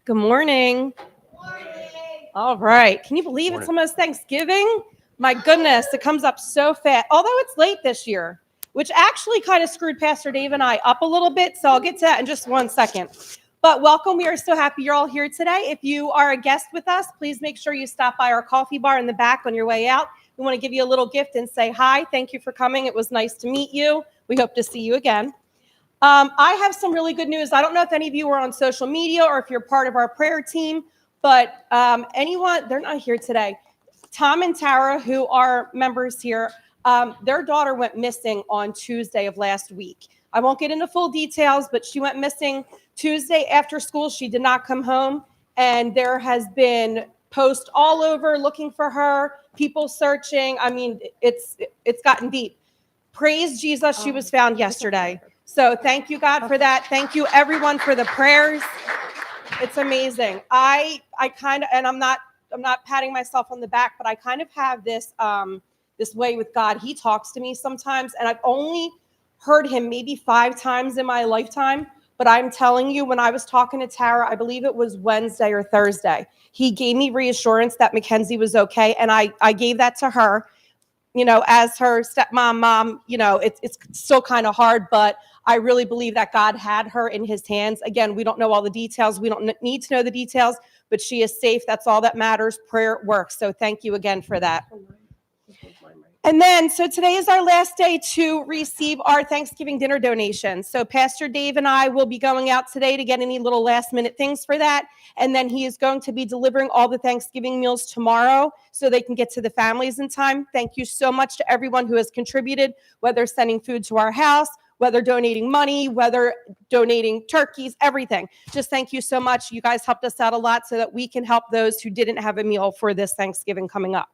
Good morning. All right. Can you believe it's almost Thanksgiving? My goodness, it comes up so fast. Although it's late this year, which actually kind of screwed Pastor Dave and I up a little bit. So I'll get to that in just 1 second. But welcome. We are so happy you're all here today. If you are a guest with us, please make sure you stop by our coffee bar in the back on your way out. We want to give you a little gift and say hi. Thank you for coming. It was nice to meet you. We hope to see you again. I have some really good news. I don't know if any of you are on social media or if you're part of our prayer team, but anyone, they're not here today. Tom and Tara, who are members here, their daughter went missing on Tuesday of last week. I won't get into full details, but she went missing Tuesday after school. She did not come home, and there has been posts all over looking for her, people searching. I mean, it's gotten deep. Praise Jesus, she was found yesterday. So thank you, God, for that. Thank you, everyone, for the prayers. It's amazing. I kind of, and I'm not patting myself on the back, but I kind of have this way with God. He talks to me sometimes, and I've only heard him maybe 5 times in my lifetime. But I'm telling you, when I was talking to Tara, I believe it was Wednesday or Thursday, he gave me reassurance that Mackenzie was okay, and I gave that to her. You know, as her stepmom, mom, you know, it's still kind of hard, but I really believe that God had her in his hands. Again, we don't know all the details. We don't need to know the details, but she is safe. That's all that matters. Prayer works. So thank you again for that. And then, so today is our last day to receive our Thanksgiving dinner donations. So Pastor Dave and I will be going out today to get any little last minute things for that. And then he is going to be delivering all the Thanksgiving meals tomorrow so they can get to the families in time. Thank you so much to everyone who has contributed, whether sending food to our house, whether donating money, whether donating turkeys, everything. Just thank you so much. You guys helped us out a lot so that we can help those who didn't have a meal for this Thanksgiving coming up.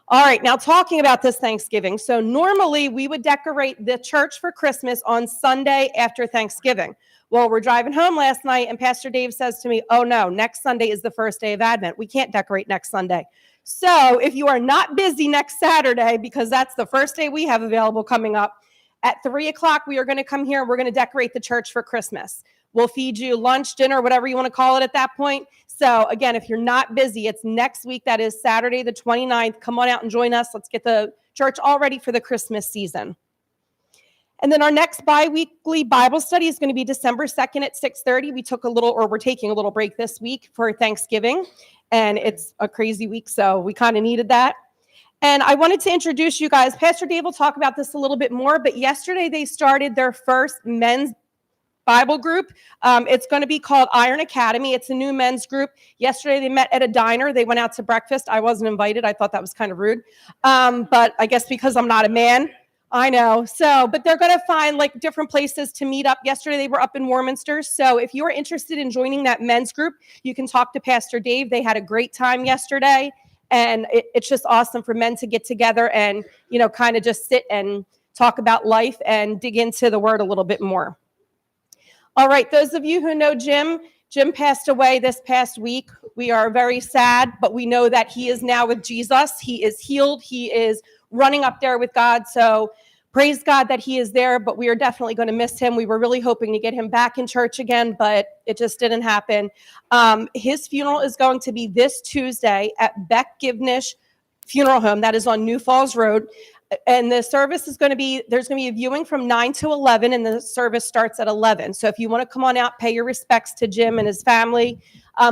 All right, now talking about this Thanksgiving. So normally we would decorate the church for Christmas on Sunday after Thanksgiving. Well, we're driving home last night and Pastor Dave says to me, oh no, next Sunday is the first day of Advent. We can't decorate next Sunday. So if you are not busy next Saturday, because that's the first day we have available coming up, at 3:00, we are going to come here and we're going to decorate the church for Christmas. We'll feed you lunch, dinner, whatever you want to call it at that point. So again, if you're not busy, it's next week. That is Saturday, the 29th. Come on out and join us. Let's get the church all ready for the Christmas season. And then our next bi-weekly Bible study is going to be December 2nd at 6:30. We're taking a little break this week for Thanksgiving. And it's a crazy week, so we kind of needed that. And I wanted to introduce you guys. Pastor Dave will talk about this a little bit more, but yesterday they started their first men's Bible group. It's going to be called Iron Academy. It's a new men's group. Yesterday they met at a diner. They went out to breakfast. I wasn't invited. I thought that was kind of rude. But I guess because I'm not a man, I know. So, but they're going to find like different places to meet up. Yesterday they were up in Warminster. So if you're interested in joining that men's group, you can talk to Pastor Dave. They had a great time yesterday. And it's just awesome for men to get together and, you know, kind of just sit and talk about life and dig into the word a little bit more. All right, those of you who know Jim passed away this past week. We are very sad, but we know that he is now with Jesus. He is healed. He is running up there with God. So praise God that he is there, but we are definitely going to miss him. We were really hoping to get him back in church again, but it just didn't happen. His funeral is going to be this Tuesday at Beck Givnish Funeral Home. That is on New Falls Road. And the service is going to be, there's going to be a viewing from 9 to 11, and the service starts at 11. So if you want to come on out, pay your respects to Jim and his family.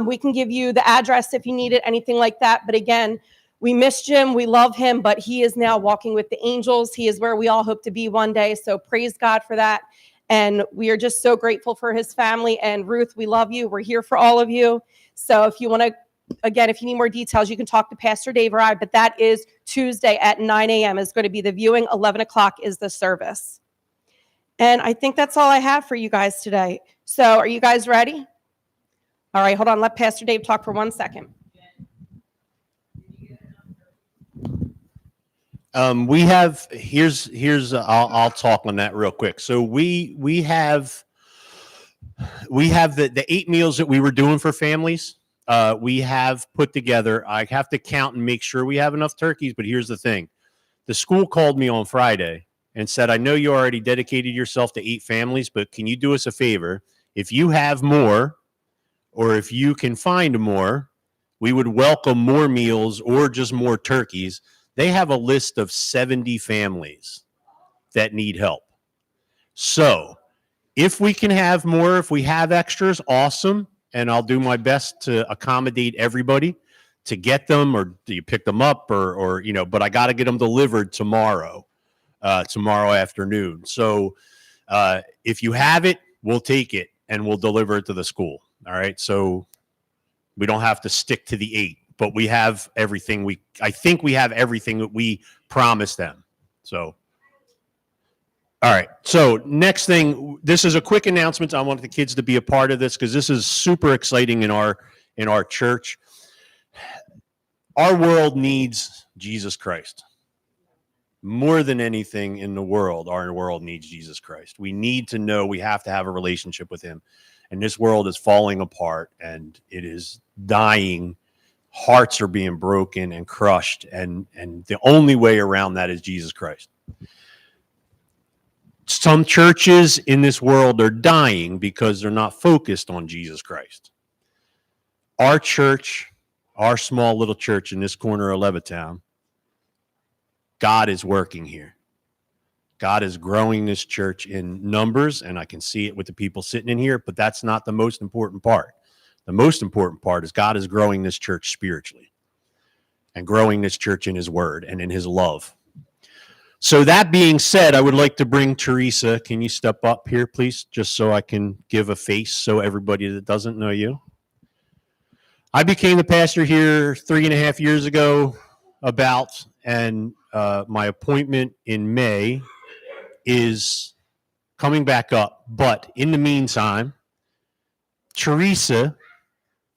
We can give you the address if you need it, anything like that. But again, we miss Jim. We love him, but he is now walking with the angels. He is where we all hope to be one day. So praise God for that. And we are just so grateful for his family. And Ruth, we love you. We're here for all of you. So if you want to, again, if you need more details, you can talk to Pastor Dave or I, but that is Tuesday at 9 a.m. is going to be the viewing. 11 o'clock is the service. And I think that's all I have for you guys today. So are you guys ready? All right, hold on. Let Pastor Dave talk for 1 second. We have, I'll talk on that real quick. So we have the 8 meals that we were doing for families. We have put together. I have to count and make sure we have enough turkeys, but here's the thing. The school called me on Friday and said, I know you already dedicated yourself to 8 families, but can you do us a favor? If you have more, or if you can find more, we would welcome more meals or just more turkeys. They have a list of 70 families that need help. So if we can have more, if we have extras, awesome. And I'll do my best to accommodate everybody to get them, or do you pick them up, or but I got to get them delivered tomorrow afternoon. So if you have it, we'll take it and we'll deliver it to the school. All right. So we don't have to stick to the 8, but we have everything. I think we have everything that we promised them. So, all right. So next thing, this is a quick announcement. I want the kids to be a part of this because this is super exciting in our church. Our world needs Jesus Christ. More than anything in the world, our world needs Jesus Christ. We need to know we have to have a relationship with him. And this world is falling apart and it is dying. Hearts are being broken and crushed. And the only way around that is Jesus Christ. Some churches in this world are dying because they're not focused on Jesus Christ. Our church, our small little church in this corner of Levittown, God is working here. God is growing this church in numbers, and I can see it with the people sitting in here, but that's not the most important part. The most important part is God is growing this church spiritually and growing this church in his word and in his love. So that being said, I would like to bring Teresa. Can you step up here, please, just so I can give a face so everybody that doesn't know you? I became the pastor here 3.5 years ago, and my appointment in May is coming back up. But in the meantime, Teresa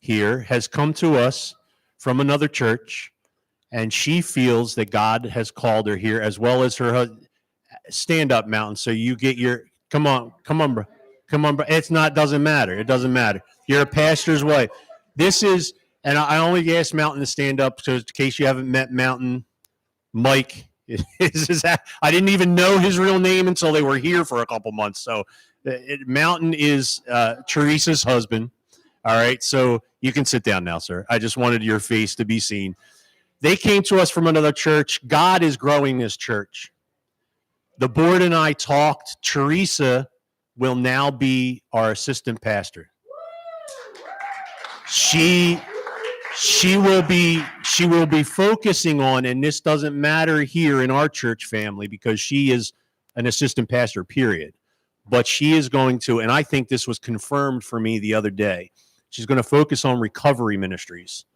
here has come to us from another church, and she feels that God has called her here, as well as her husband. Stand up, Mountain, so you get your come on, bro. It's not, doesn't matter. It doesn't matter. You're a pastor's wife. This is, and I only asked Mountain to stand up so in case you haven't met Mountain. Mike is I didn't even know his real name until they were here for a couple months. So Mountain is Teresa's husband. All right, so you can sit down now, sir. I just wanted your face to be seen. They came to us from another church. God is growing this church. The board and I talked. Teresa will now be our assistant pastor. She will be focusing on, and this doesn't matter here in our church family because she is an assistant pastor, period. But she is going to, and I think this was confirmed for me the other day, she's going to focus on recovery ministries.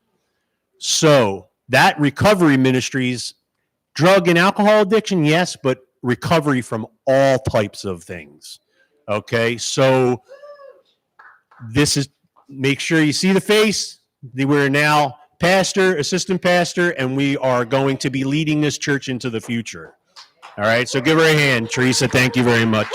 So that recovery ministries, drug and alcohol addiction, yes, but recovery from all types of things. Okay, so this is, make sure you see the face. We're now pastor, assistant pastor, and we are going to be leading this church into the future. All right, so give her a hand, Teresa. Thank you very much.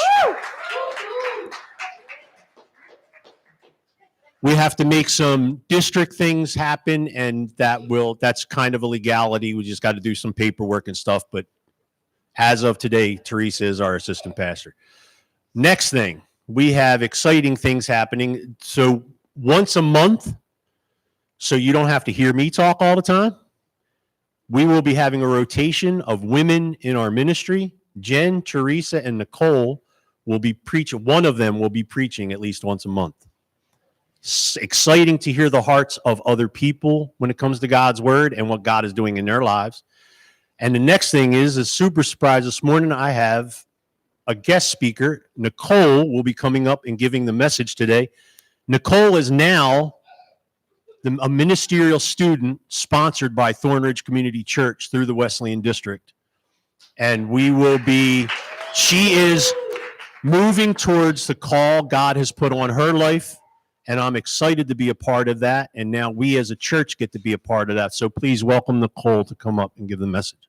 We have to make some district things happen, and that's kind of a legality. We just got to do some paperwork and stuff, but as of today, Teresa is our assistant pastor. Next thing, we have exciting things happening. So once a month, so you don't have to hear me talk all the time, we will be having a rotation of women in our ministry. Jen, Teresa, and Nichole will be preaching. One of them will be preaching at least once a month. It's exciting to hear the hearts of other people when it comes to God's word and what God is doing in their lives. And the next thing is a super surprise. This morning I have a guest speaker. Nichole will be coming up and giving the message today. Nichole is now a ministerial student sponsored by Thornridge Community Church through the Wesleyan District. And she is moving towards the call God has put on her life. And I'm excited to be a part of that. And now we as a church get to be a part of that. So please welcome Nichole to come up and give the message.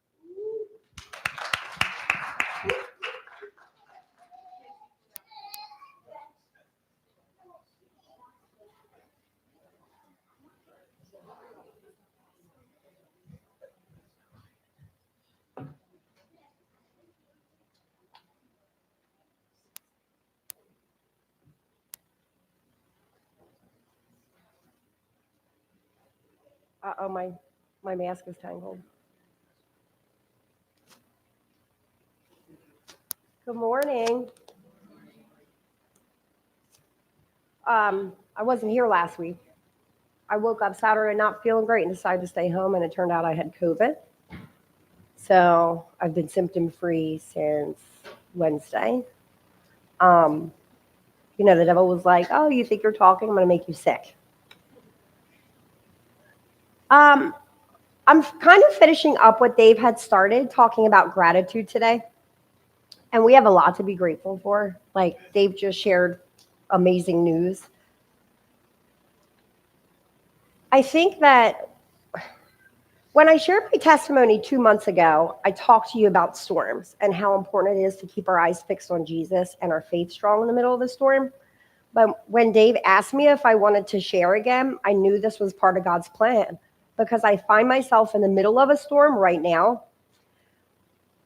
Uh-oh, my mask is tangled. Good morning. I wasn't here last week. I woke up Saturday not feeling great and decided to stay home, and it turned out I had COVID. So I've been symptom free since Wednesday. Um, the devil was like, "Oh, you think you're talking? I'm going to make you sick." Um, I'm kind of finishing up what Dave had started talking about gratitude today. And we have a lot to be grateful for. Like Dave just shared amazing news. I think that when I shared my testimony 2 months ago, I talked to you about storms and how important it is to keep our eyes fixed on Jesus and our faith strong in the middle of the storm. But when Dave asked me if I wanted to share again, I knew this was part of God's plan because I find myself in the middle of a storm right now.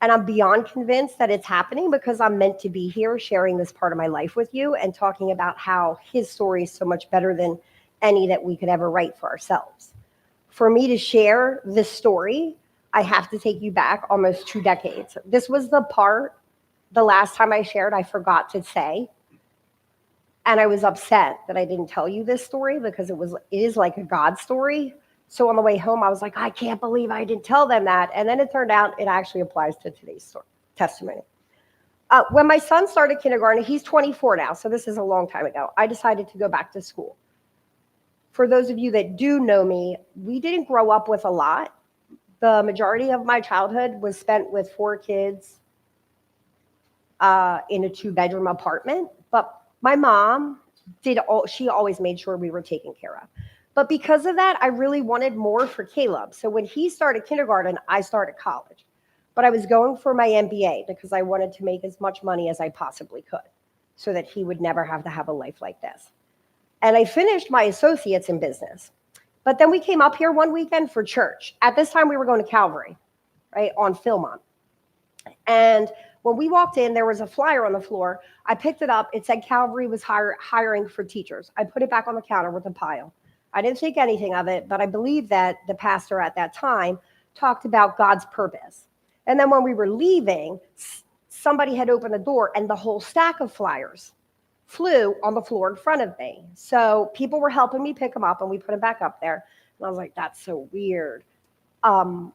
And I'm beyond convinced that it's happening because I'm meant to be here sharing this part of my life with you and talking about how his story is so much better than any that we could ever write for ourselves. For me to share this story, I have to take you back almost 2 decades. This was the last time I shared, I forgot to say. And I was upset that I didn't tell you this story because it is like a God story. So on the way home, I was like, I can't believe I didn't tell them that. And then it turned out it actually applies to today's story, testimony. When my son started kindergarten, he's 24 now, so this is a long time ago. I decided to go back to school. For those of you that do know me, we didn't grow up with a lot. The majority of my childhood was spent with 4 kids in a 2-bedroom apartment. But my mom she always made sure we were taken care of. But because of that, I really wanted more for Caleb. So when he started kindergarten, I started college. But I was going for my MBA because I wanted to make as much money as I possibly could so that he would never have to have a life like this. And I finished my associates in business. But then we came up here one weekend for church. At this time, we were going to Calvary, right, on Philmont. And when we walked in, there was a flyer on the floor. I picked it up. It said Calvary was hiring for teachers. I put it back on the counter with a pile. I didn't think anything of it, but I believe that the pastor at that time talked about God's purpose. And then when we were leaving, somebody had opened the door and the whole stack of flyers flew on the floor in front of me. So people were helping me pick them up and we put them back up there. And I was like, that's so weird. And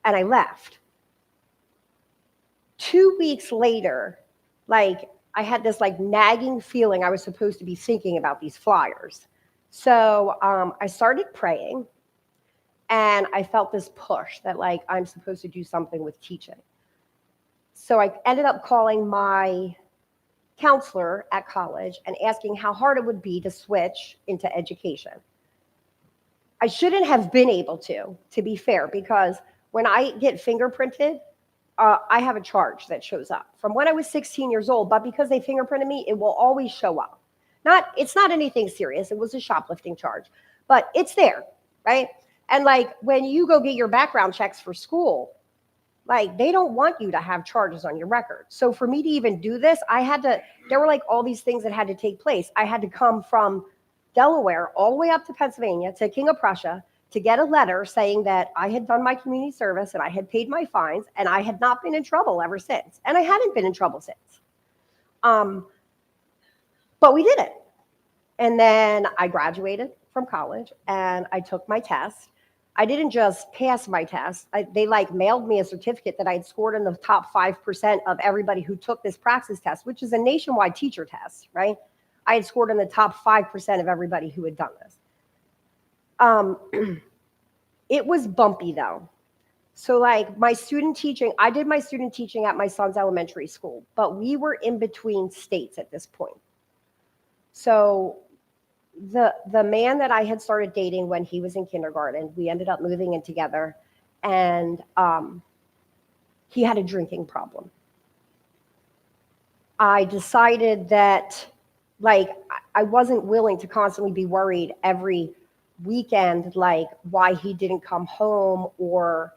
I left. 2 weeks later, I had this nagging feeling I was supposed to be thinking about these flyers. So I started praying and I felt this push that I'm supposed to do something with teaching. So I ended up calling my counselor at college and asking how hard it would be to switch into education. I shouldn't have been able to be fair, because when I get fingerprinted, I have a charge that shows up from when I was 16 years old, but because they fingerprinted me, it will always show up. It's not anything serious. It was a shoplifting charge, but it's there, right? And when you go get your background checks for school, they don't want you to have charges on your record. So for me to even do this, there were all these things that had to take place. I had to come from Delaware all the way up to Pennsylvania to King of Prussia to get a letter saying that I had done my community service and I had paid my fines and I had not been in trouble ever since. And I hadn't been in trouble since. But we did it. And then I graduated from college and I took my test. I didn't just pass my test. They mailed me a certificate that I had scored in the top 5% of everybody who took this praxis test, which is a nationwide teacher test, right? I had scored in the top 5% of everybody who had done this. It was bumpy though. So my student teaching, I did my student teaching at my son's elementary school, but we were in between states at this point. So the man that I had started dating when he was in kindergarten, we ended up moving in together, and he had a drinking problem. I decided that I wasn't willing to constantly be worried every weekend, why he didn't come home, or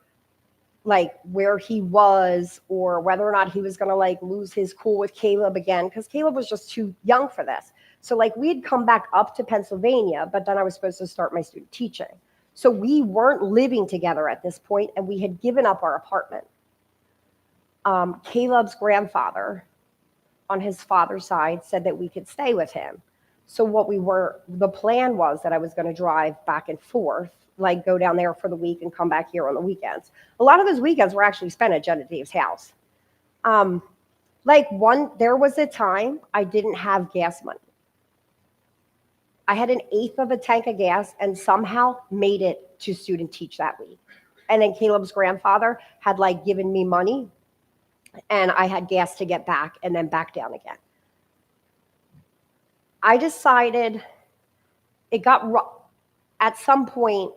where he was, or whether or not he was going to lose his cool with Caleb again, because Caleb was just too young for this. So we had come back up to Pennsylvania, but then I was supposed to start my student teaching. So we weren't living together at this point, and we had given up our apartment. Caleb's grandfather on his father's side said that we could stay with him. So the plan was that I was going to drive back and forth, like go down there for the week and come back here on the weekends. A lot of those weekends were actually spent at Genevieve's house. There was a time I didn't have gas money. I had an eighth of a tank of gas and somehow made it to student teach that week. And then Caleb's grandfather had like given me money, and I had gas to get back and then back down again. I decided at some point,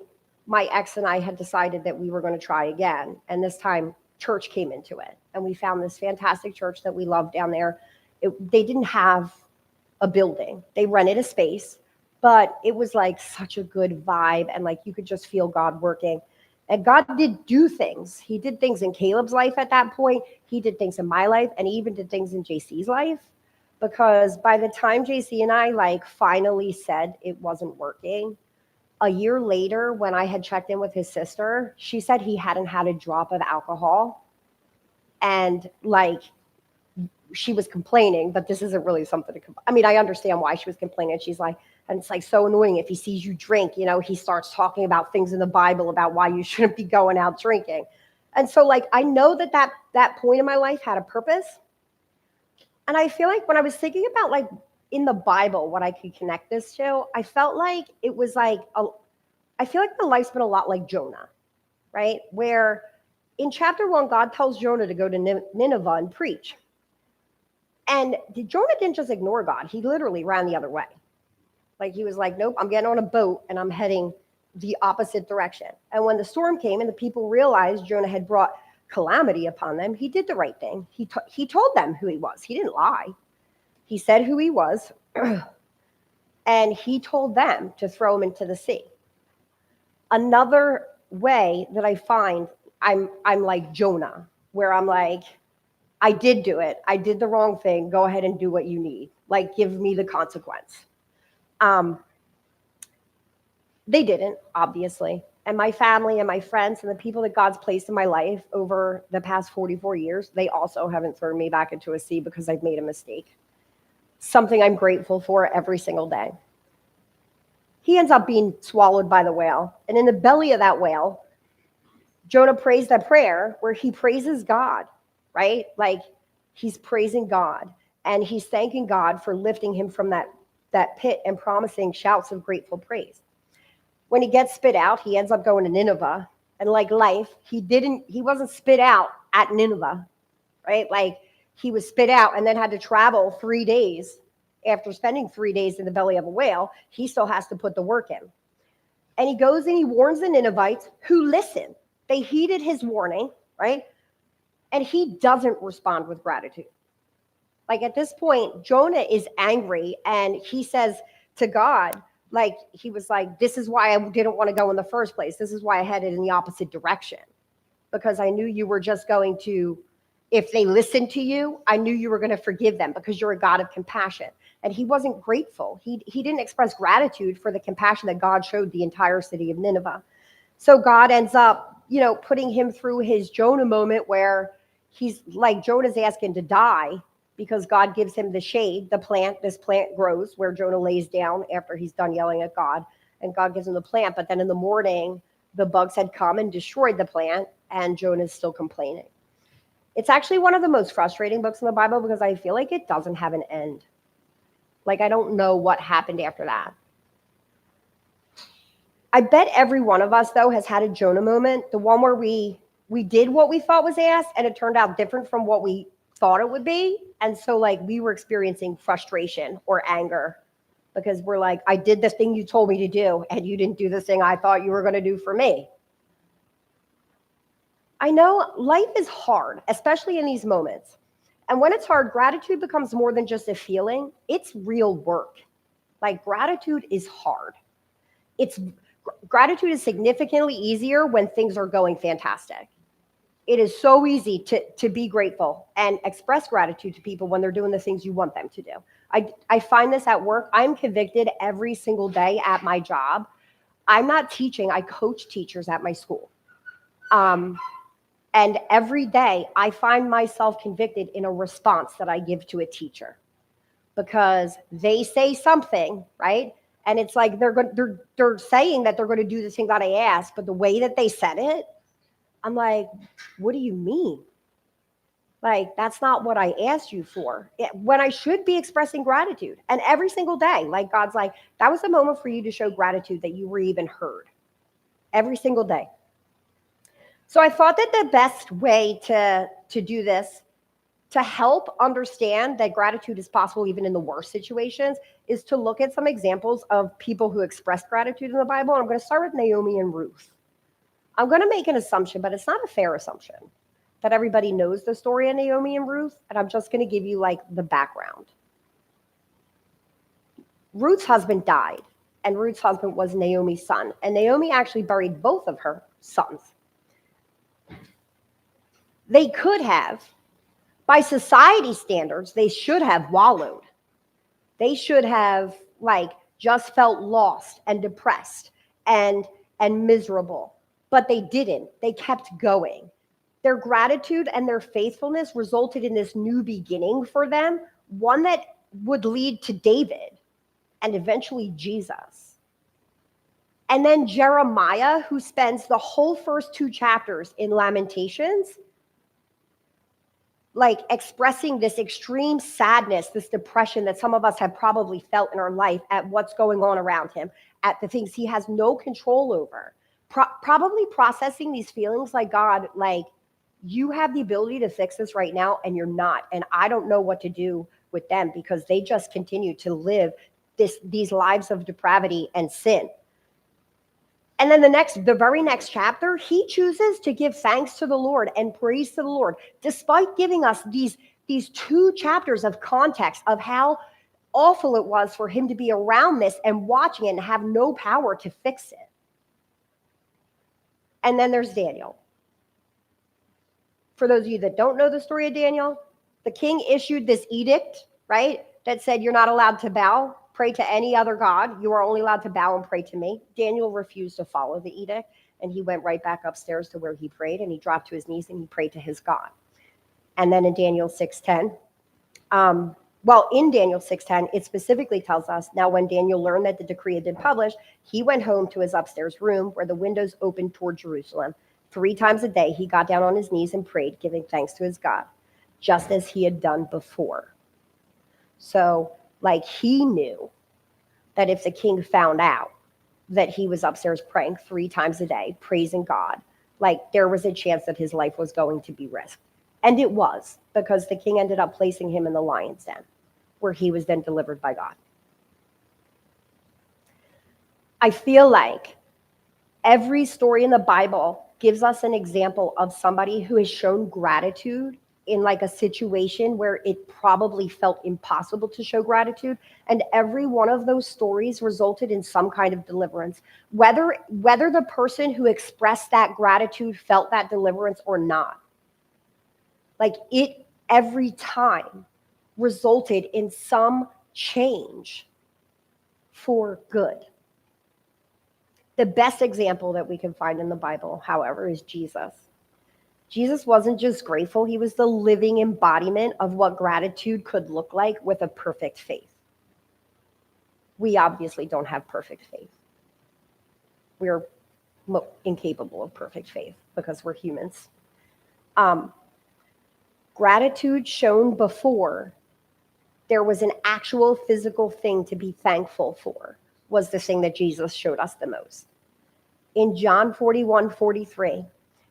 my ex and I had decided that we were going to try again. And this time church came into it, and we found this fantastic church that we loved down there. They didn't have a building. They rented a space, but it was like such a good vibe. And like, you could just feel God working. And God did do things. He did things in Caleb's life at that point. He did things in my life, and he even did things in JC's life. Because by the time JC and I like finally said it wasn't working, a year later, when I had checked in with his sister, she said he hadn't had a drop of alcohol. And like, she was complaining, but this isn't really something to I mean, I understand why she was complaining. She's like, and it's like so annoying. If he sees you drink, you know, he starts talking about things in the Bible about why you shouldn't be going out drinking. And so like, I know that point in my life had a purpose. And I feel like when I was thinking about like in the Bible, what I could connect this to, I felt like it was like, I feel like my life's been a lot like Jonah, right? Where in chapter 1, God tells Jonah to go to Nineveh and preach. And Jonah didn't just ignore God. He literally ran the other way. Like he was like, nope, I'm getting on a boat and I'm heading the opposite direction. And when the storm came and the people realized Jonah had brought calamity upon them, he did the right thing. He told them who he was. He didn't lie. He said who he was, and he told them to throw him into the sea. Another way that I find I'm like Jonah, where I'm like, I did do it. I did the wrong thing. Go ahead and do what you need. Like, give me the consequence. They didn't, obviously. And my family and my friends and the people that God's placed in my life over the past 44 years, they also haven't thrown me back into a sea because I've made a mistake. Something I'm grateful for every single day. He ends up being swallowed by the whale. And in the belly of that whale, Jonah prays that prayer where he praises God, right? Like he's praising God and he's thanking God for lifting him from that pit and promising shouts of grateful praise. When he gets spit out, he ends up going to Nineveh. And like life, he wasn't spit out at Nineveh, right? Like he was spit out and then had to travel 3 days. After spending 3 days in the belly of a whale, he still has to put the work in. And he goes and he warns the Ninevites who listen. They heeded his warning, right? And he doesn't respond with gratitude. Like at this point, Jonah is angry and he says to God, like he was like, this is why I didn't want to go in the first place. This is why I headed in the opposite direction. Because I knew you were just going to, if they listened to you, I knew you were going to forgive them because you're a God of compassion. And he wasn't grateful. He didn't express gratitude for the compassion that God showed the entire city of Nineveh. So God ends up, putting him through his Jonah moment where he's like, Jonah's asking to die because God gives him the shade, this plant grows where Jonah lays down after he's done yelling at God, and God gives him the plant. But then in the morning, the bugs had come and destroyed the plant, and Jonah's still complaining. It's actually one of the most frustrating books in the Bible because I feel like it doesn't have an end. Like, I don't know what happened after that. I bet every one of us, though, has had a Jonah moment, the one where we did what we thought was asked, and it turned out different from what we thought it would be. And so, like, we were experiencing frustration or anger because we're like, I did this thing you told me to do, and you didn't do the thing I thought you were going to do for me. I know life is hard, especially in these moments. And when it's hard, gratitude becomes more than just a feeling. It's real work. Like, gratitude is hard. Gratitude is significantly easier when things are going fantastic. It is so easy to be grateful and express gratitude to people when they're doing the things you want them to do. I find this at work. I'm convicted every single day at my job I'm not teaching, I coach teachers at my school. And every day I find myself convicted in a response that I give to a teacher because they say something, right? And it's like they're saying that they're going to do the thing that I asked, but the way that they said it, I'm like, what do you mean? Like, that's not what I asked you for. When I should be expressing gratitude. And every single day, like God's like, that was the moment for you to show gratitude that you were even heard. Every single day. So I thought that the best way to do this, to help understand that gratitude is possible even in the worst situations, is to look at some examples of people who expressed gratitude in the Bible. And I'm going to start with Naomi and Ruth. I'm going to make an assumption, but it's not a fair assumption, that everybody knows the story of Naomi and Ruth, and I'm just going to give you like the background. Ruth's husband died, and Ruth's husband was Naomi's son, and Naomi actually buried both of her sons. They could have, by society standards, they should have wallowed. They should have like just felt lost and depressed and miserable, but they didn't. They kept going. Their gratitude and their faithfulness resulted in this new beginning for them, one that would lead to David and eventually Jesus. And then Jeremiah, who spends the whole first 2 chapters in Lamentations, like expressing this extreme sadness, this depression that some of us have probably felt in our life at what's going on around him, at the things he has no control over. Probably processing these feelings like, God, like, you have the ability to fix this right now, and you're not. And I don't know what to do with them because they just continue to live these lives of depravity and sin. And then the very next chapter, he chooses to give thanks to the Lord and praise to the Lord, despite giving us these 2 chapters of context of how awful it was for him to be around this and watching it and have no power to fix it. And then there's Daniel. For those of you that don't know the story of Daniel, the king issued this edict, right, that said you're not allowed to pray to any other god. You are only allowed to bow and pray to me. Daniel refused to follow the edict, and he went right back upstairs to where he prayed, and he dropped to his knees and he prayed to his God. And then in Daniel 6:10, in Daniel 6:10, it specifically tells us, now when Daniel learned that the decree had been published, he went home to his upstairs room where the windows opened toward Jerusalem. 3 times a day, he got down on his knees and prayed, giving thanks to his God, just as he had done before. So, like, he knew that if the king found out that he was upstairs praying 3 times a day, praising God, like, there was a chance that his life was going to be risked. And it was, because the king ended up placing him in the lion's den, where he was then delivered by God. I feel like every story in the Bible gives us an example of somebody who has shown gratitude in like a situation where it probably felt impossible to show gratitude. And every one of those stories resulted in some kind of deliverance, whether the person who expressed that gratitude felt that deliverance or not. Like, it every time resulted in some change for good. The best example that we can find in the Bible, however, is Jesus. Jesus wasn't just grateful, he was the living embodiment of what gratitude could look like with a perfect faith. We obviously don't have perfect faith. We're incapable of perfect faith because we're humans. Gratitude shown before there was an actual physical thing to be thankful for was the thing that Jesus showed us the most. In John 41:43,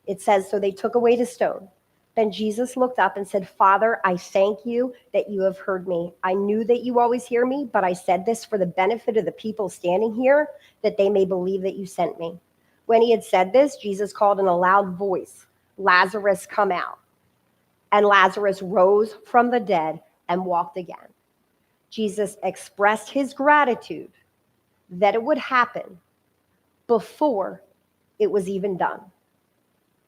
it says, so they took away the stone. Then Jesus looked up and said, Father, I thank you that you have heard me. I knew that you always hear me, but I said this for the benefit of the people standing here, that they may believe that you sent me. When he had said this, Jesus called in a loud voice, Lazarus, come out. And Lazarus rose from the dead and walked again. Jesus expressed his gratitude that it would happen before it was even done.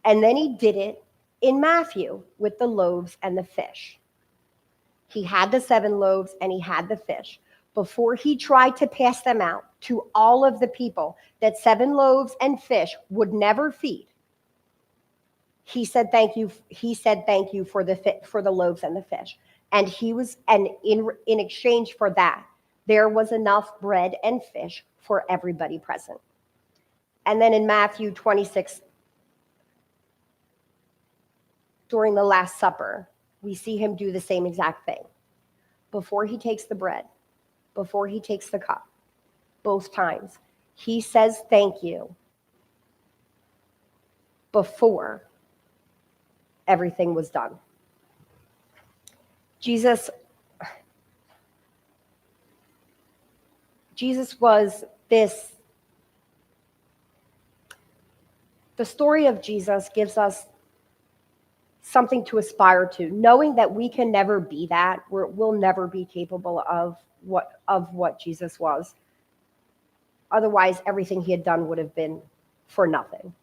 And then he did it in Matthew with the loaves and the fish. He had the 7 loaves and he had the fish. before he tried to pass them out to all of the people that 7 loaves and fish would never feed, he said thank you. He said thank you for the loaves and the fish. And in exchange for that, there was enough bread and fish for everybody present. And then in Matthew 26, during the Last Supper, we see him do the same exact thing. Before he takes the bread, before he takes the cup, both times, he says thank you before everything was done. Jesus was this. The story of Jesus gives us something to aspire to, knowing that we can never be that. We'll never be capable of what Jesus was. Otherwise, everything he had done would have been for nothing.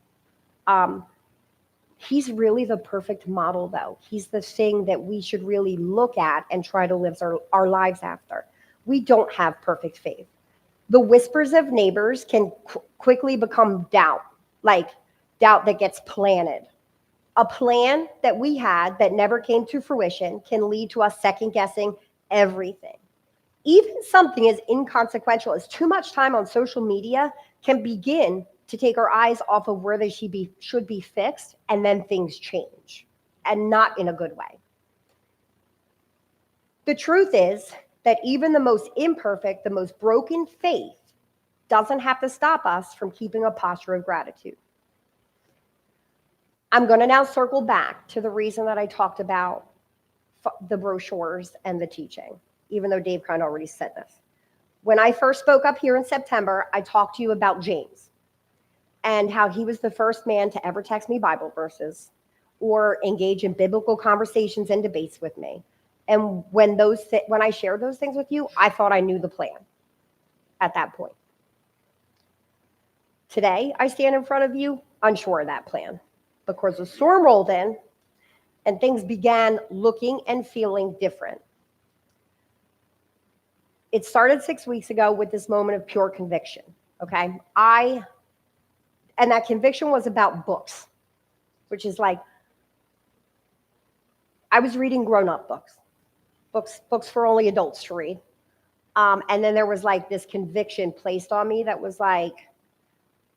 He's really the perfect model, though. He's the thing that we should really look at and try to live our lives after. We don't have perfect faith. The whispers of neighbors can quickly become doubt, like doubt that gets planted. A plan that we had that never came to fruition can lead to us second-guessing everything. Even something as inconsequential as too much time on social media can begin to take our eyes off of where they should be fixed, and then things change, and not in a good way. The truth is that even the most imperfect, the most broken faith doesn't have to stop us from keeping a posture of gratitude. I'm going to now circle back to the reason that I talked about the brochures and the teaching, even though Dave kind of already said this. When I first spoke up here in September, I talked to you about James and how he was the first man to ever text me Bible verses or engage in biblical conversations and debates with me. And when I shared those things with you, I thought I knew the plan at that point. Today, I stand in front of you unsure of that plan because the storm rolled in and things began looking and feeling different. It started 6 weeks ago with this moment of pure conviction, okay? And that conviction was about books, which is like, I was reading grown-up books for only adults to read. And then there was like this conviction placed on me that was like,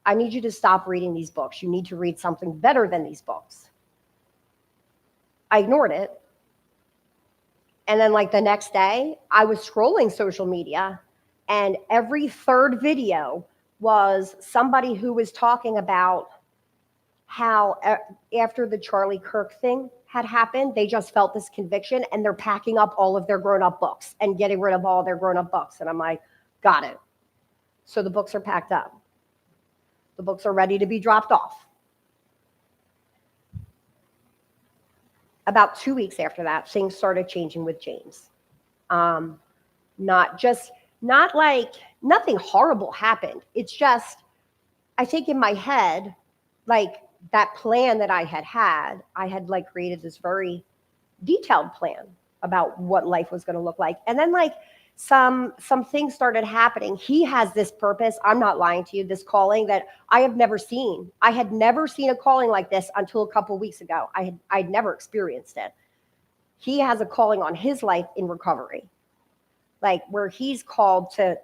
I need you to stop reading these books. You need to read something better than these books. I ignored it. And then like the next day, I was scrolling social media and every third video was somebody who was talking about how after the Charlie Kirk thing had happened, they just felt this conviction and they're packing up all of their grown-up books and getting rid of all their grown-up books. And I'm like, got it. So the books are packed up. The books are ready to be dropped off. About 2 weeks after that, things started changing with James. Not like nothing horrible happened. It's just, I think in my head, like that plan that I had like created this very detailed plan about what life was going to look like. And then like some things started happening. He has this purpose. I'm not lying to you, this calling that I have never seen. I had never seen a calling like this until a couple of weeks ago. I'd never experienced it. He has a calling on his life in recovery, like where he's called to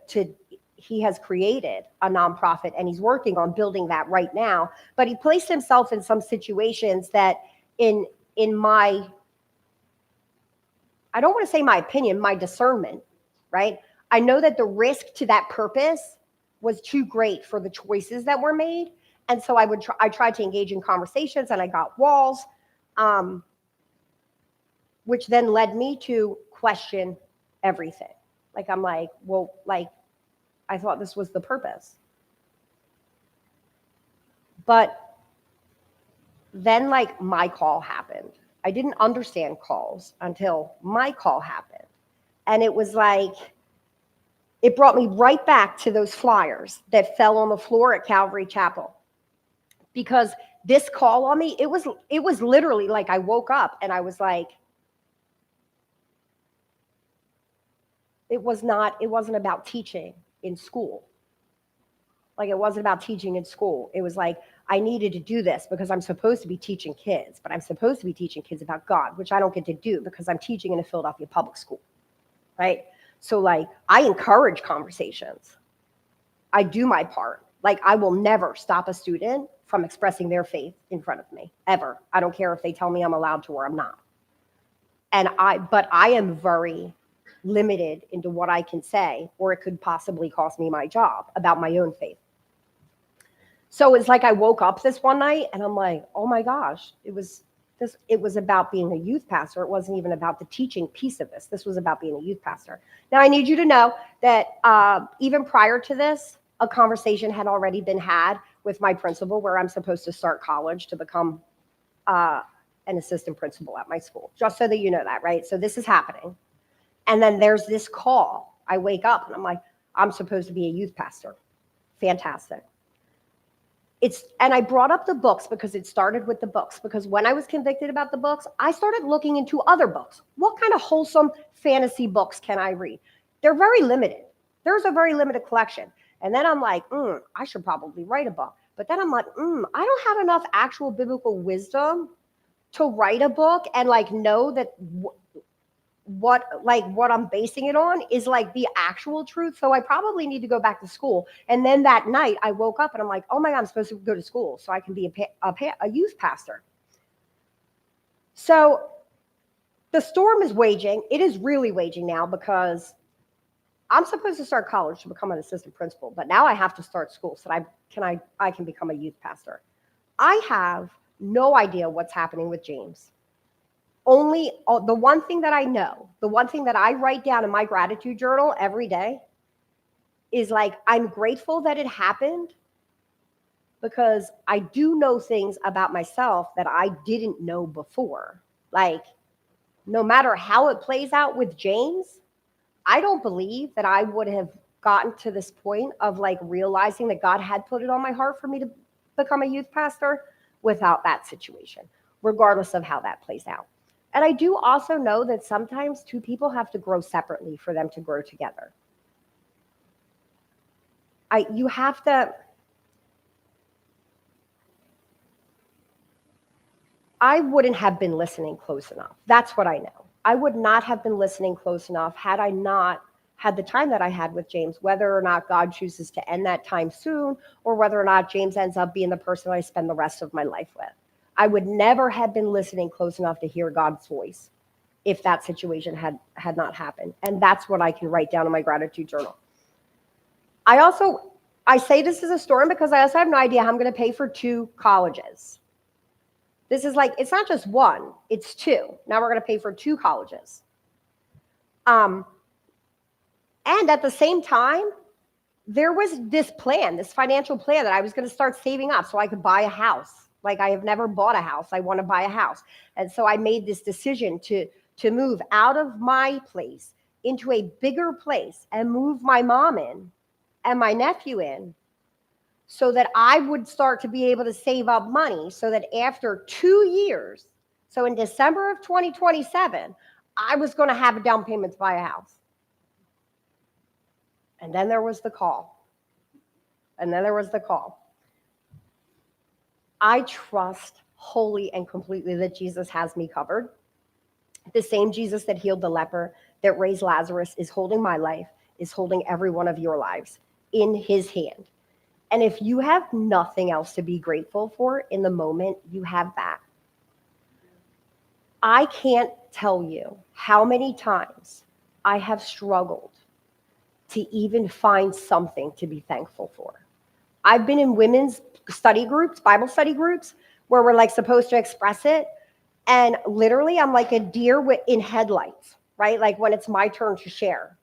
he has created a nonprofit and he's working on building that right now. But he placed himself in some situations that in my, I don't want to say my opinion, my discernment, right? I know that the risk to that purpose was too great for the choices that were made. And so I tried to engage in conversations and I got walls, which then led me to question everything. Like, I'm like, well, like, I thought this was the purpose. But then like my call happened. I didn't understand calls until my call happened. And it was like, it brought me right back to those flyers that fell on the floor at Calvary Chapel. Because this call on me, it was literally like I woke up and I was like, It wasn't about teaching in school. Like, it wasn't about teaching in school. It was like, I needed to do this because I'm supposed to be teaching kids, but I'm supposed to be teaching kids about God, which I don't get to do because I'm teaching in a Philadelphia public school, right? So, like, I encourage conversations. I do my part. Like, I will never stop a student from expressing their faith in front of me, ever. I don't care if they tell me I'm allowed to or I'm not. But I am very limited into what I can say, or it could possibly cost me my job about my own faith. So it's like I woke up this one night and I'm like, oh my gosh, it was about being a youth pastor. It wasn't even about the teaching piece of this. This was about being a youth pastor. Now, I need you to know that even prior to this, a conversation had already been had with my principal where I'm supposed to start college to become an assistant principal at my school, just so that you know that, right? So this is happening. And then there's this call. I wake up and I'm like, I'm supposed to be a youth pastor. Fantastic. And I brought up the books because it started with the books, because when I was convicted about the books, I started looking into other books. What kind of wholesome fantasy books can I read? They're very limited. There's a very limited collection. And then I'm like, I should probably write a book. But then I'm like, I don't have enough actual biblical wisdom to write a book and like know that what I'm basing it on is like the actual truth. So I probably need to go back to school. And then that night I woke up and I'm like, oh my God, I'm supposed to go to school so I can be a youth pastor. So the storm is waging. It is really waging now because I'm supposed to start college to become an assistant principal, but now I have to start school so that I can become a youth pastor. I have no idea what's happening with James. Only the one thing that I know, the one thing that I write down in my gratitude journal every day is like, I'm grateful that it happened because I do know things about myself that I didn't know before. Like, no matter how it plays out with James, I don't believe that I would have gotten to this point of like realizing that God had put it on my heart for me to become a youth pastor without that situation, regardless of how that plays out. And I do also know that sometimes two people have to grow separately for them to grow together. You have to. I wouldn't have been listening close enough. That's what I know. I would not have been listening close enough had I not had the time that I had with James, whether or not God chooses to end that time soon, or whether or not James ends up being the person I spend the rest of my life with. I would never have been listening close enough to hear God's voice if that situation had not happened. And that's what I can write down in my gratitude journal. I say this is a storm because I also have no idea how I'm going to pay for 2 colleges. This is like, it's not just one, it's 2. Now we're going to pay for 2 colleges. And at the same time, there was this plan, this financial plan that I was going to start saving up so I could buy a house. Like, I have never bought a house. I want to buy a house. And so I made this decision to move out of my place into a bigger place and move my mom in and my nephew in so that I would start to be able to save up money so that after 2 years, so in December of 2027, I was going to have a down payment to buy a house. And then there was the call. I trust wholly and completely that Jesus has me covered. The same Jesus that healed the leper, that raised Lazarus, is holding my life, is holding every one of your lives in his hand. And if you have nothing else to be grateful for in the moment, you have that. I can't tell you how many times I have struggled to even find something to be thankful for. I've been in women's study groups, Bible study groups, where we're like supposed to express it. And literally, I'm like a deer in headlights, right? Like when it's my turn to share.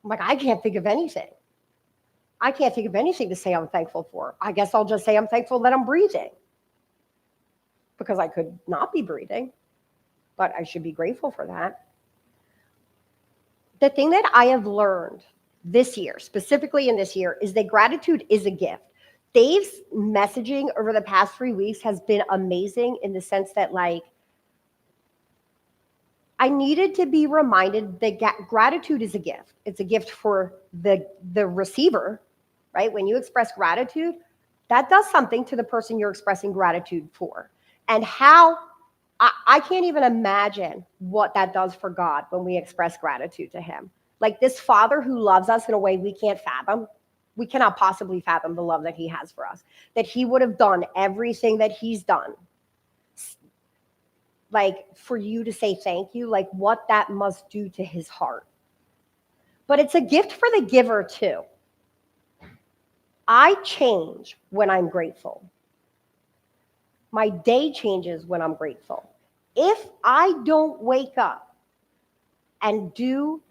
I'm like, I can't think of anything. I can't think of anything to say I'm thankful for. I guess I'll just say I'm thankful that I'm breathing. Because I could not be breathing, but I should be grateful for that. The thing that I have learned this year, specifically in this year, is that gratitude is a gift. Dave's messaging over the past 3 weeks has been amazing in the sense that, like, I needed to be reminded that gratitude is a gift. It's a gift for the receiver, right? When you express gratitude, that does something to the person you're expressing gratitude for. And how I can't even imagine what that does for God when we express gratitude to him. Like this Father who loves us in a way we can't fathom. We cannot possibly fathom the love that he has for us, that he would have done everything that he's done. Like for you to say thank you, like what that must do to his heart. But it's a gift for the giver too. I change when I'm grateful. My day changes when I'm grateful. If I don't wake up and do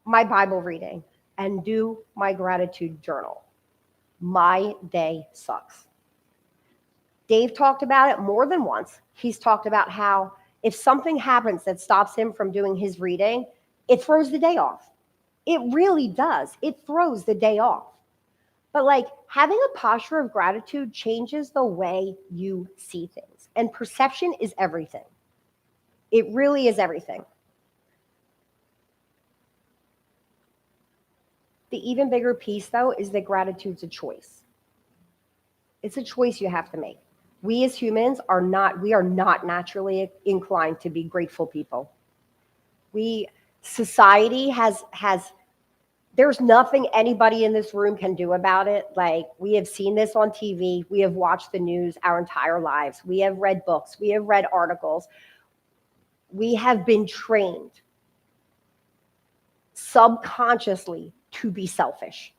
my Bible reading and do my gratitude journal, my day sucks. Dave talked about it more than once. He's talked about how if something happens that stops him from doing his reading, it throws the day off. It really does. It throws the day off. But like having a posture of gratitude changes the way you see things. And perception is everything. It really is everything. The even bigger piece, though, is that gratitude's a choice. It's a choice you have to make. We as humans are not naturally inclined to be grateful people. Society has there's nothing anybody in this room can do about it. Like we have seen this on TV, we have watched the news our entire lives. We have read books, we have read articles. We have been trained subconsciously to be selfish.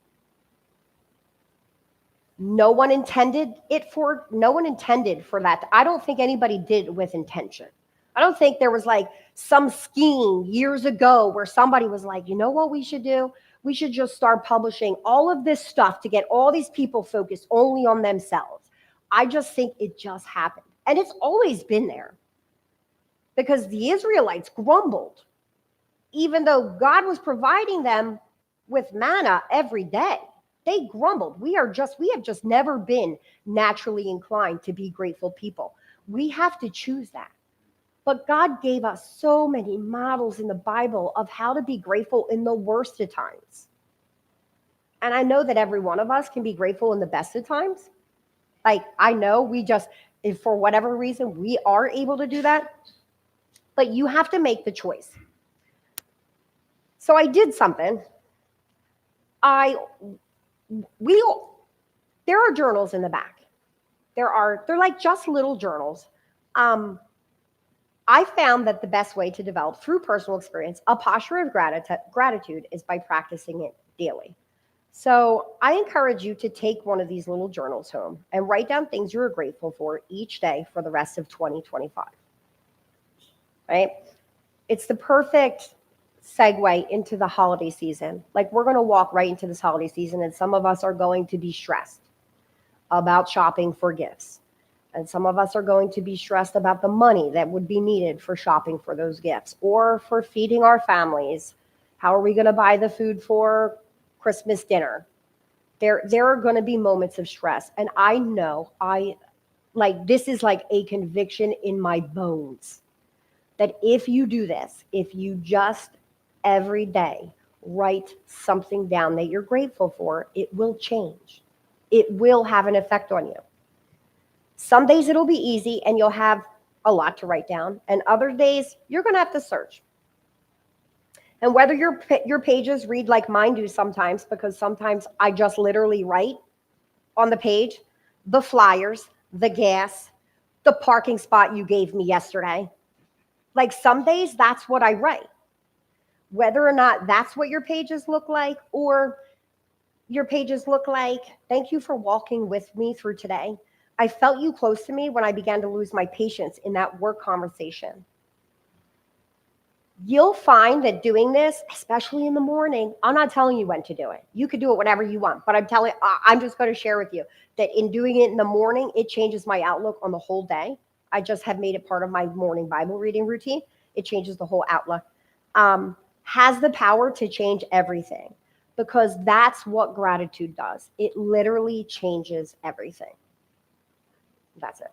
No one intended for that. I don't think anybody did it with intention. I don't think there was like some scheme years ago where somebody was like, you know what we should do? We should just start publishing all of this stuff to get all these people focused only on themselves. I just think it just happened. And it's always been there. Because the Israelites grumbled, even though God was providing them with manna every day. They grumbled. We have just never been naturally inclined to be grateful people. We have to choose that. But God gave us so many models in the Bible of how to be grateful in the worst of times. And I know that every one of us can be grateful in the best of times. Like, I know if for whatever reason, we are able to do that. But you have to make the choice. So I did something. There are journals in the back. They're like just little journals. I found that the best way to develop through personal experience a posture of gratitude is by practicing it daily. So I encourage you to take one of these little journals home and write down things you're grateful for each day for the rest of 2025. Right? It's the perfect segue into the holiday season. Like we're going to walk right into this holiday season, and some of us are going to be stressed about shopping for gifts. And some of us are going to be stressed about the money that would be needed for shopping for those gifts or for feeding our families. How are we going to buy the food for Christmas dinner? There are going to be moments of stress. And I know this is like a conviction in my bones that if you do this, if you just every day write something down that you're grateful for, it will change. It will have an effect on you. Some days it'll be easy and you'll have a lot to write down. And other days you're going to have to search. And whether your pages read like mine do sometimes, because sometimes I just literally write on the page, the flyers, the gas, the parking spot you gave me yesterday. Like some days that's what I write. Whether or not that's what your pages look like, or your pages look like, thank you for walking with me through today. I felt you close to me when I began to lose my patience in that work conversation. You'll find that doing this, especially in the morning, I'm not telling you when to do it. You could do it whenever you want, but I'm just going to share with you that in doing it in the morning, it changes my outlook on the whole day. I just have made it part of my morning Bible reading routine. It changes the whole outlook. Has the power to change everything, because that's what gratitude does. It literally changes everything. That's it.